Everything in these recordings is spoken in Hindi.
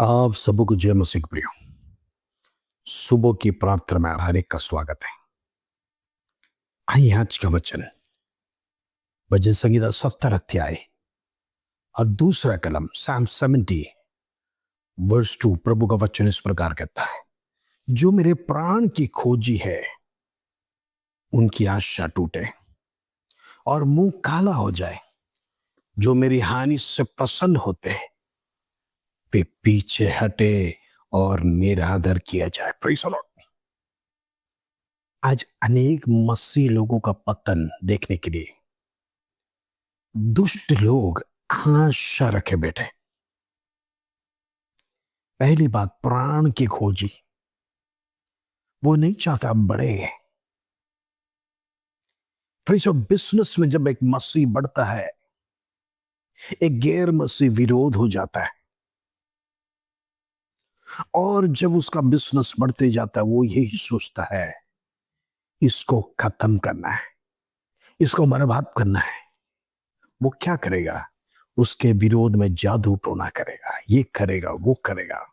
आप सबको जय मसीह प्रियो। सुबह की प्रार्थना में हर एक का स्वागत है। आइए आज का वचन भजन संगीता 70 अध्याय और दूसरा कलम Psalm 70 वर्स 2। प्रभु का वचन इस प्रकार कहता है, जो मेरे प्राण की खोजी है उनकी आशा टूटे और मुंह काला हो जाए। जो मेरी हानि से प्रसन्न होते हैं वे पीछे हटे और निरादर किया जाए। Praise the Lord. आज अनेक मसीह लोगों का पतन देखने के लिए दुष्ट लोग आशा रखे बैठे। पहली बात, प्राण की खोजी। वो नहीं चाहता बढ़े। फिर बिजनेस में जब एक मसीह बढ़ता है, एक गैर मसीह विरोध हो जाता है, और जब उसका बिजनेस बढ़ते जाता है वो यही सोचता है इसको खत्म करना है, इसको बर्बाद करना है। वो क्या करेगा? उसके विरोध में जादू टोना करेगा, ये करेगा, वो करेगा।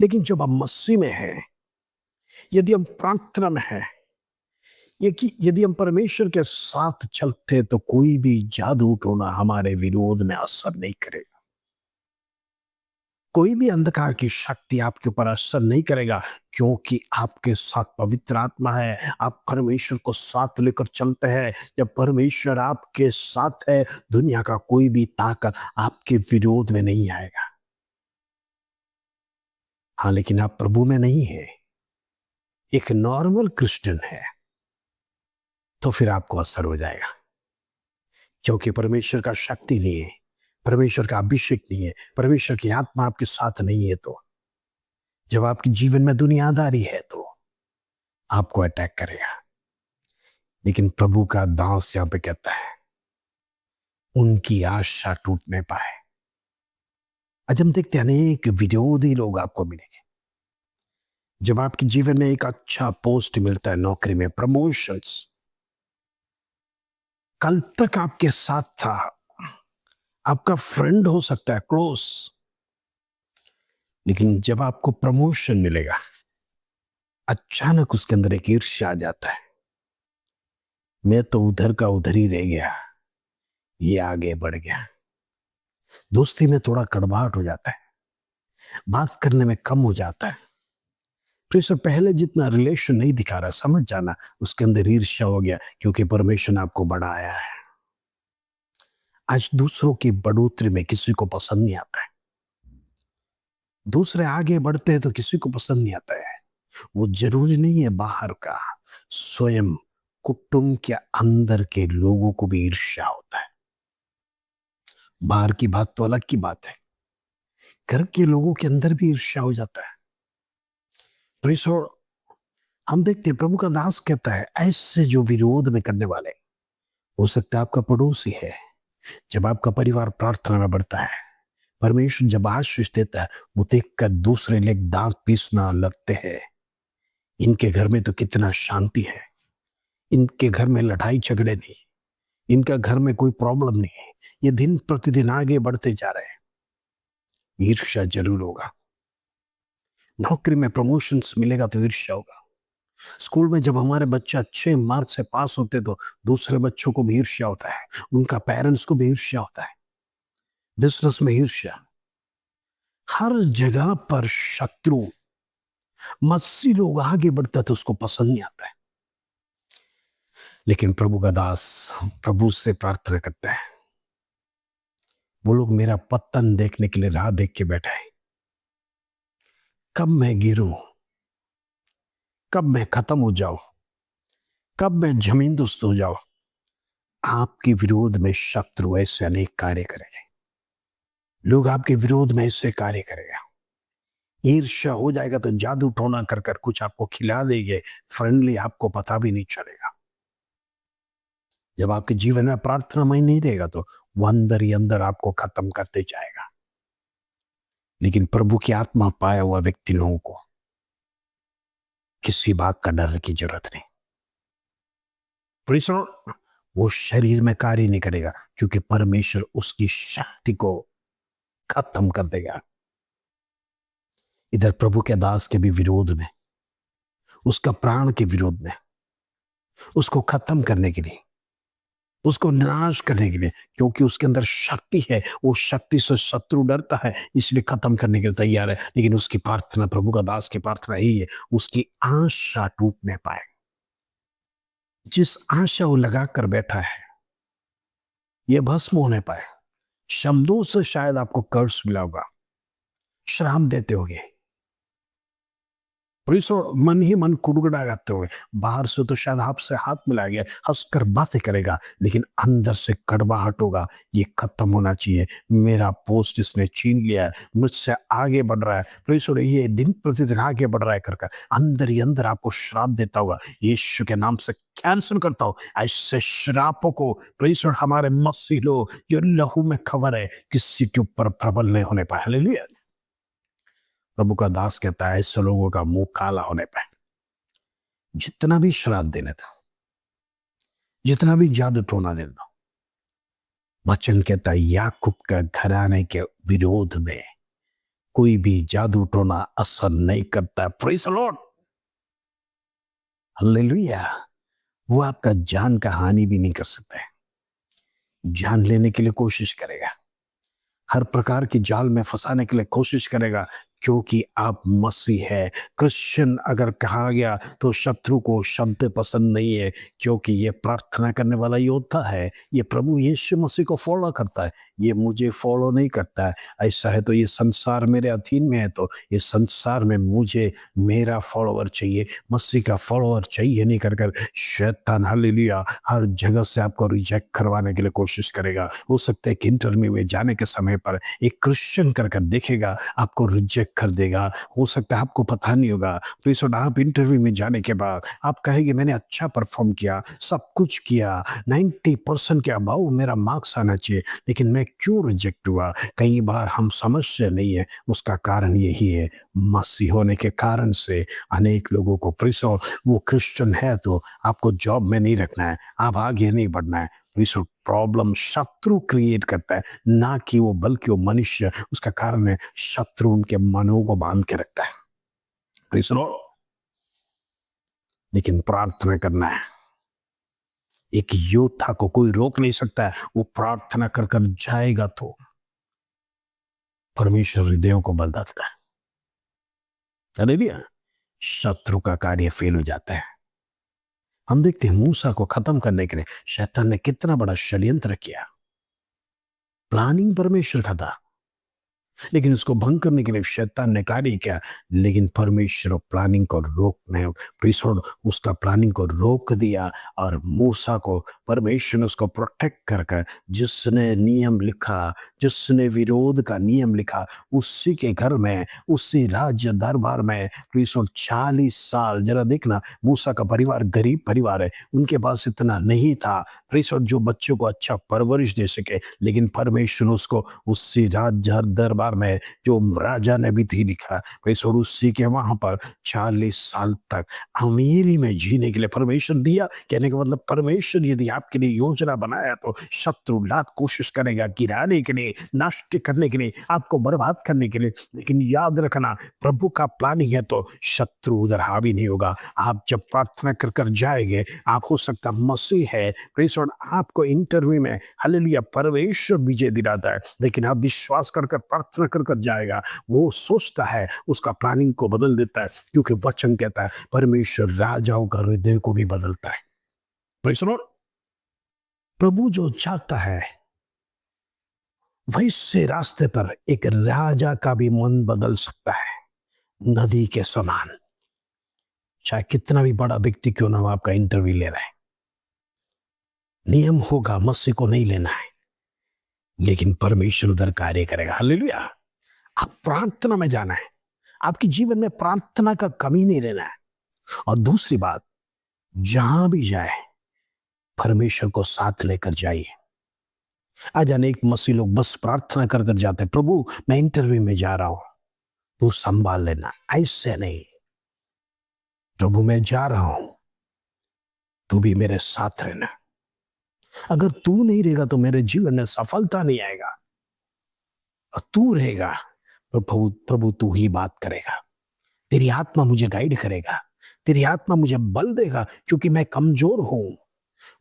लेकिन जब हम मसीह में हैं, यदि हम प्रार्थना में हैं, यदि हम परमेश्वर के साथ चलते तो कोई भी जादू टोना हमारे विरोध में असर नहीं करेगा। कोई भी अंधकार की शक्ति आपके ऊपर असर नहीं करेगा, क्योंकि आपके साथ पवित्र आत्मा है। आप परमेश्वर को साथ लेकर चलते हैं। जब परमेश्वर आपके साथ है, दुनिया का कोई भी ताकत आपके विरोध में नहीं आएगा। हाँ, लेकिन आप प्रभु में नहीं है, एक नॉर्मल क्रिश्चियन है, तो फिर आपको असर हो जाएगा, क्योंकि परमेश्वर का शक्ति नहीं है, परमेश्वर का अभिषेक नहीं है, परमेश्वर की आत्मा आपके साथ नहीं है। तो जब आपके जीवन में दुनियादारी है तो आपको अटैक करेगा। लेकिन प्रभु का दास यहां पे कहता है उनकी आशा टूट नहीं पाए। आज हम देखते हैं अनेक विरोधी लोग आपको मिलेंगे। जब आपके जीवन में एक अच्छा पोस्ट मिलता है, नौकरी में प्रमोशंस, कल तक आपके साथ था, आपका फ्रेंड हो सकता है क्लोज, लेकिन जब आपको प्रमोशन मिलेगा अचानक उसके अंदर एक ईर्ष्या आ जाता है। मैं तो उधर का उधर ही रह गया, ये आगे बढ़ गया। दोस्ती में थोड़ा कड़वाहट हो जाता है, बात करने में कम हो जाता है। फिर से पहले जितना रिलेशन नहीं दिखा रहा, समझ जाना उसके अंदर ईर्ष्या हो गया, क्योंकि परमेश्वर ने आपको बढ़ाया है। आज दूसरों की बढ़ोतरी में किसी को पसंद नहीं आता है। दूसरे आगे बढ़ते हैं तो किसी को पसंद नहीं आता है। वो जरूरी नहीं है बाहर का, स्वयं कुटुंब के अंदर के लोगों को भी ईर्ष्या होता है। बाहर की बात तो अलग की बात है, घर के लोगों के अंदर भी ईर्ष्या हो जाता है। हम देखते हैं प्रभु का दास कहता है ऐसे जो विरोध में करने वाले, हो सकता है आपका पड़ोसी है। जब आपका परिवार प्रार्थना में बढ़ता है, परमेश्वर जब आशीष देता है, वो देखकर दूसरे लोग दांत पीसना लगते हैं। इनके घर में तो कितना शांति है, इनके घर में लड़ाई झगड़े नहीं, इनका घर में कोई प्रॉब्लम नहीं है, ये दिन प्रतिदिन आगे बढ़ते जा रहे हैं। ईर्ष्या जरूर होगा। नौकरी में प्रमोशंस मिलेगा तो ईर्ष्या होगा। स्कूल में जब हमारे बच्चे अच्छे मार्क से पास होते तो दूसरे बच्चों को भी ईर्ष्या होता है, उनका पेरेंट्स को भी ईर्ष्या होता है। बिजनेस में ईर्ष्या, हर जगह पर शत्रु। मसीह लोग आगे बढ़ता तो उसको पसंद नहीं आता है। लेकिन प्रभु का दास प्रभु से प्रार्थना करता है, वो लोग मेरा पतन देखने के लिए राह देख के बैठा है। कब मैं गिरूं, कब मैं खत्म हो जाऊं, कब मैं जमीन दोस्त हो जाऊं। आपके विरोध में शत्रु ऐसे अनेक कार्य करेंगे, लोग आपके विरोध में ऐसे कार्य करेगा। ईर्ष्या हो जाएगा तो जादू टोना कर कर कुछ आपको खिला देंगे, फ्रेंडली, आपको पता भी नहीं चलेगा। जब आपके जीवन में प्रार्थनामय नहीं रहेगा तो वो अंदर ही अंदर आपको खत्म करते जाएगा। लेकिन प्रभु की आत्मा पाया हुआ व्यक्ति लोगों को किसी बात का डर की जरूरत नहीं। वो शरीर में कार्य नहीं करेगा, क्योंकि परमेश्वर उसकी शक्ति को खत्म कर देगा। इधर प्रभु के दास के भी विरोध में, उसका प्राण के विरोध में, उसको खत्म करने के लिए, उसको नाश करने के लिए, क्योंकि उसके अंदर शक्ति है, वो शक्ति से शत्रु डरता है, इसलिए खत्म करने के लिए तैयार है। लेकिन उसकी प्रार्थना, प्रभु का दास की प्रार्थना यही है, उसकी आशा टूट नहीं पाए। जिस आशा वो लगा कर बैठा है ये भस्म होने पाए। शब्दों से शायद आपको कर्ज मिला होगा, श्राप देते होगे, मन ही मन कुड़कुड़ा जाते हुए, बाहर से तो शायद आपसे हाथ मिला गया, हंसकर बातें करेगा, लेकिन अंदर से कड़वाहट होगा, ये खत्म होना चाहिए, मेरा पोस्ट इसने छीन लिया है, मुझसे आगे बढ़ रहा है, प्रीसो ये दिन प्रतिदिन आगे बढ़ रहा है कर अंदर ही अंदर आपको श्राप देता होगा। यीशु के नाम से कैंसिल करता हूं ऐसे श्रापों को। प्रीसो हमारे मसीह लोग जो लहू में खबर है, किसी के ऊपर प्रबल नहीं होने पाए। हालेलुया। प्रभु का दास कहता है ऐसे लोगों का मुंह काला होने पर, जितना भी श्राप देने था, जितना भी जादू टोना देना, वचन कहता है याकूब का घराने के विरोध में कोई भी जादू टोना असर नहीं करता। Praise the Lord, hallelujah. वो आपका जान का हानि भी नहीं कर सकता है, जान लेने के लिए कोशिश करेगा, हर प्रकार की जाल में फंसाने के लिए कोशिश करेगा, क्योंकि आप मसीह है। क्रिश्चियन अगर कहा गया तो शत्रु को शब्द पसंद नहीं है, क्योंकि ये प्रार्थना करने वाला योद्धा है, ये प्रभु यीशु मसीह को फॉलो करता है, ये मुझे फॉलो नहीं करता है। ऐसा है तो ये संसार मेरे अधीन में है, तो ये संसार में मुझे मेरा फॉलोअर चाहिए, मसीह का फॉलोअर चाहिए नहीं कर कर शैतान हालेलुया हर जगह से आपको रिजेक्ट करवाने के लिए कोशिश करेगा। हो सकता है कि इंटरव्यू में जाने के समय पर एक क्रिश्चियन कर देखेगा, आपको रिजेक्ट कर देगा। हो सकता है आपको पता नहीं होगा, तो इस वक्त आप इंटरव्यू में जाने के बाद आप कहेंगे मैंने अच्छा परफॉर्म किया, सब कुछ किया, 90% के अबाउ मेरा मार्क्स आना चाहिए, लेकिन मैं क्यों रिजेक्ट हुआ? कई बार हम समझते नहीं है, उसका कारण यही है, मसीह होने के कारण से अनेक लोगों को प्रिसो वो क्रिश्चियन है तो आपको जॉब में नहीं रखना है, आप आगे नहीं बढ़ना है। प्रॉब्लम शत्रु क्रिएट करता है, ना कि वो, बल्कि वो मनुष्य उसका कारण है। शत्रु उनके मनों को बांध के रखता है। Praise the Lord। लेकिन प्रार्थना करना है, एक योद्धा को कोई रोक नहीं सकता है, वो प्रार्थना कर कर जाएगा तो परमेश्वर हृदयों को बदलता है। हालेलुया। शत्रु का कार्य फेल हो जाता है। हम देखते हैं मूसा को खत्म करने के लिए शैतान ने कितना बड़ा षड्यंत्र किया, प्लानिंग परमेश्वर का था, लेकिन उसको भंग करने के लिए शैतान ने कार्य किया, लेकिन परमेश्वर प्लानिंग को रोकने, उसका प्लानिंग को रोक दिया, और मूसा को परमेश्वर ने उसको प्रोटेक्ट कर कर, जिसने नियम लिखा, जिसने विरोध का नियम लिखा, उसी के घर में, उसी राज्य दरबार में 40 साल। जरा देखना, मूसा का परिवार गरीब परिवार है, उनके पास इतना नहीं था जो बच्चों को अच्छा परवरिश दे सके, लेकिन परमेश्वर उसको उसी राज्य दरबार में जो राजा ने भी थी लिखा, और उसी के वहां पर 40 साल तक अमीरी में जीने के लिए परमेश्वर दिया। कहने का मतलब परमेश्वर यदि आपके लिए योजना बनाया तो शत्रु लाख कोशिश करेगा गिराने के लिए, नष्ट करने के लिए, आपको बर्बाद करने के लिए, लेकिन याद रखना प्रभु का प्लानिंग है तो शत्रु उधर हावी नहीं होगा। आप जब प्रार्थना कर कर जाएंगे, आप हो सकता मसीह है आपको इंटरव्यू में हालेलुया परमेश्वर विजय दिलाता है, लेकिन आप विश्वास कर कर प्रार्थना कर कर जाएगा, वो सोचता है, उसका प्लानिंग को बदल देता है, क्योंकि वचन कहता है परमेश्वर राजाओं का हृदय को भी बदलता है। प्रभु जो चाहता है वैसे रास्ते पर एक राजा का भी मन बदल सकता है, नदी के समान। चाहे कितना भी बड़ा व्यक्ति क्यों ना हो, आपका इंटरव्यू ले रहा है, नियम होगा, मसीह को नहीं लेना है, लेकिन परमेश्वर उधर कार्य करेगा। हालेलुया। आप प्रार्थना में जाना है, आपके जीवन में प्रार्थना का कमी नहीं रहना है। और दूसरी बात, जहां भी जाए परमेश्वर को साथ लेकर जाइए। आज अनेक मसीह लोग बस प्रार्थना कर कर जाते हैं, प्रभु मैं इंटरव्यू में जा रहा हूं, तू संभाल लेना। ऐसे नहीं, प्रभु मैं जा रहा हूं, तू भी मेरे साथ रहना। अगर तू नहीं रहेगा तो मेरे जीवन में सफलता नहीं आएगा, और तू रहेगा, प्रभु प्रभु तू ही बात करेगा, तेरी आत्मा मुझे गाइड करेगा, तेरी आत्मा मुझे बल देगा, क्योंकि मैं कमजोर हूं।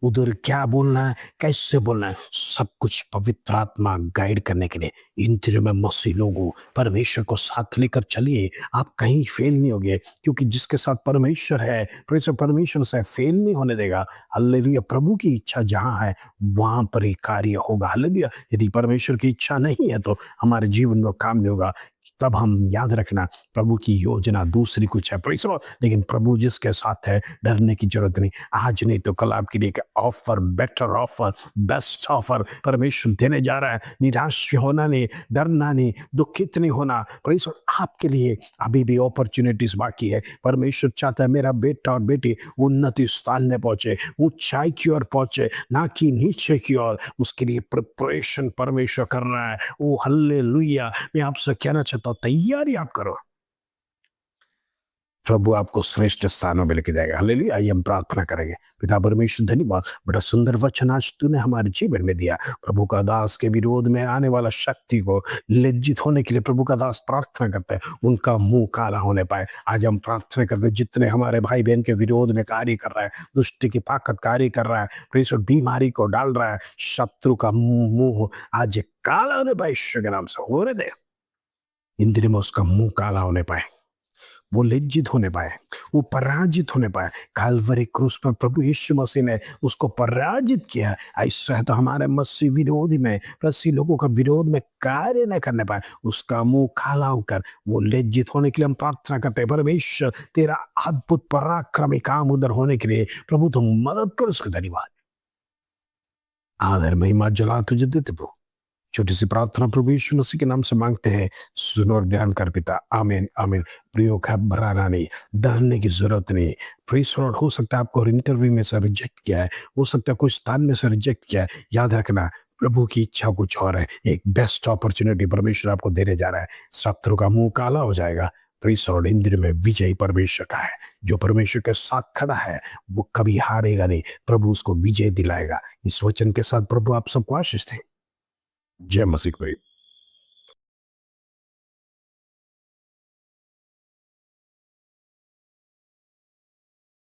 उधर क्या बोलना है, कैसे बोलना है, सब कुछ पवित्र आत्मा गाइड करने के लिए। इन दिनों में मसीह लोगों, परमेश्वर को साथ लेकर चलिए, आप कहीं फेल नहीं होगे, क्योंकि जिसके साथ परमेश्वर है, परमेश्वर से फेल नहीं होने देगा। हालेलुया। प्रभु की इच्छा जहां है वहां पर ही कार्य होगा। हालेलुया। यदि परमेश्वर की इच्छा नहीं है तो हमारे जीवन में काम नहीं होगा। तब हम याद रखना, प्रभु की योजना दूसरी कुछ है, प्रेज़ द लॉर्ड, लेकिन प्रभु जिसके साथ है, डरने की जरूरत नहीं। आज नहीं तो कल आपके लिए एक offer, better offer, best offer परमेश्वर देने जा रहा है। निराश होना नहीं, डरना नहीं, दुखित नहीं होना। प्रेज़ द लॉर्ड, आपके लिए अभी भी अपॉर्चुनिटीज बाकी है। परमेश्वर चाहता है मेरा बेटा और बेटी उन्नति स्थान में पहुंचे, ऊंचाई की ओर पहुंचे, ना कि नीचे की ओर। उसके लिए प्रिपरेशन परमेश्वर कर रहा है। ओ हालेलुया। मैं आपसे कहना चाहता हूं, तैयारी आप करो, प्रभु आपको श्रेष्ठ स्थानों में लेके जाएगा। हालेलुया। आइए हम प्रार्थना करेंगे। पिता परमेश्वर, धन्यवाद, बड़ा सुंदर वचन आज तूने हमारे जीवन में दिया। प्रभु का दास के विरोध में आने वाला शक्ति को लज्जित होने के लिए प्रभु का दास प्रार्थना करता है, उनका मुंह काला होने पाए। आज हम प्रार्थना करते हैं, जितने हमारे भाई बहन के विरोध में कार्य कर रहा है, दुष्ट की ताकत कार्य कर रहा है, परमेश्वर बीमारी को डाल रहा है, शत्रु का मुंह आज काला होने पाए, यीशु के नाम से होने दे। इन दिनों में उसका मुंह काला होने पाए, वो लज्जित होने पाए, वो पराजित होने पाए। काल्वरी क्रूस पर प्रभु यीशु मसीह ने उसको पराजित किया। ऐसा है तो हमारे मसीह विरोधी में, मसीह लोगों का विरोध में कार्य न करने पाए, उसका मुंह काला होकर वो लज्जित होने के लिए हम प्रार्थना करते हैं। परमेश्वर तेरा अद्भुत पराक्रमी काम उधर होने के लिए प्रभु तुम मदद करो। उसका धन्यवाद, आदर, महिमा, जला तुझे देते प्रभु। छोटी सी प्रार्थना प्रभु यीशु मसीह के नाम से मांगते हैं, सुनो और ध्यान कर पिता। आमीन आमीन। प्रियो, घबराना नहीं, डरने की जरूरत नहीं। Praise the Lord. हो सकता है आपको इंटरव्यू में से रिजेक्ट किया है, हो सकता है कुछ स्थान में से रिजेक्ट किया है। याद रखना, प्रभु की इच्छा कुछ और है। एक बेस्ट अपॉर्चुनिटी परमेश्वर आपको देने जा रहा है। शत्रु का मुंह काला हो जाएगा। Praise the Lord. इंद्र में विजयी परमेश्वर का है। जो परमेश्वर के साथ खड़ा है वो कभी हारेगा नहीं, प्रभु उसको विजय दिलाएगा। इस वचन के साथ प्रभु आप सबको आशीष दें। जय मसीह भाई।